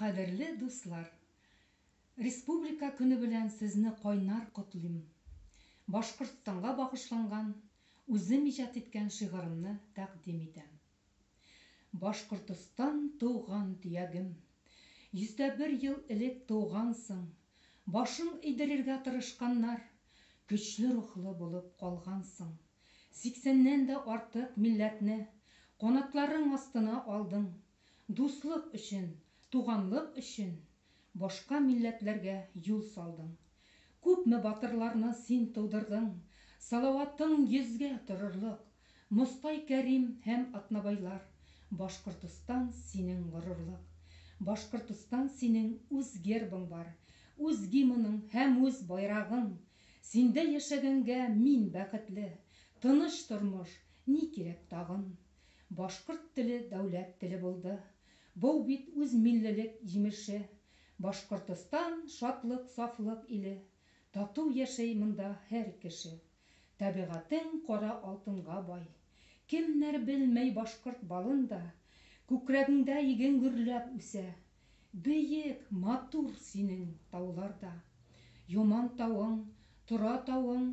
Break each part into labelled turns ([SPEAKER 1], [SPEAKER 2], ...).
[SPEAKER 1] Кадерле дуслар, Республика көне белән сезне кайнар котлыйм. Башкортстанга багышланган үзем иҗат иткән шигыремне тәкъдим итәм. Башкортстан туган төягем, 101 ел элек тугансың. Башың идерергә тырышканнар, көчле рухлы булып калгансың. 80ннән дә артык милләтне канатларың астына алдың. Дуслык өчен, туганлык өчен башка милләтләргә юл салдың. Күпме батырларны син тудырдың, салаватың 100гә торырлык. Мостай Кәрим һәм Атнабайлар, Башкортстан синең горурлык. Башкортстан синең үз гербың бар, үз гимның һәм үз байрагың. Синдә яшәгәнгә мин бәхетле, тыныч тормыш ни кирәк тагын. Башкорт теле дәүләт теле булды. Бу бит үз милләлек җимеше. Башкортстан шатлык, сафлык иле. Тату яшәй монда һәр кеше. Табигатың кара алтынга бай. Кемнәр белмәй башкорт балында, күкрәгеңдә иген гөрләп үсә. Бөек, матур синең тауларда. Юман тауың, Тора тауың,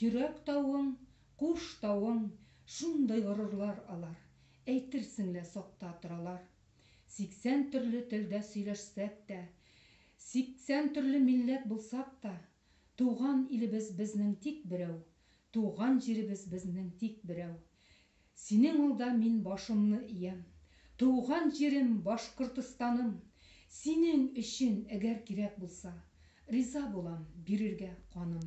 [SPEAKER 1] Йөрәк тауың, Куш тауың, шундай горурлар алар. Әйтерсең лә сакта торалар. 80 төрле телдә сөйләшсәк тә, 80 төрле милләт булсак та, туган илебез безнең тик берәү, туган җиребез безнең тик берәү. Синең алда мин башымны иям, туган җирем Башкортстаным. Синең өчен әгәр кирәк булса, риза булам бирергә каным.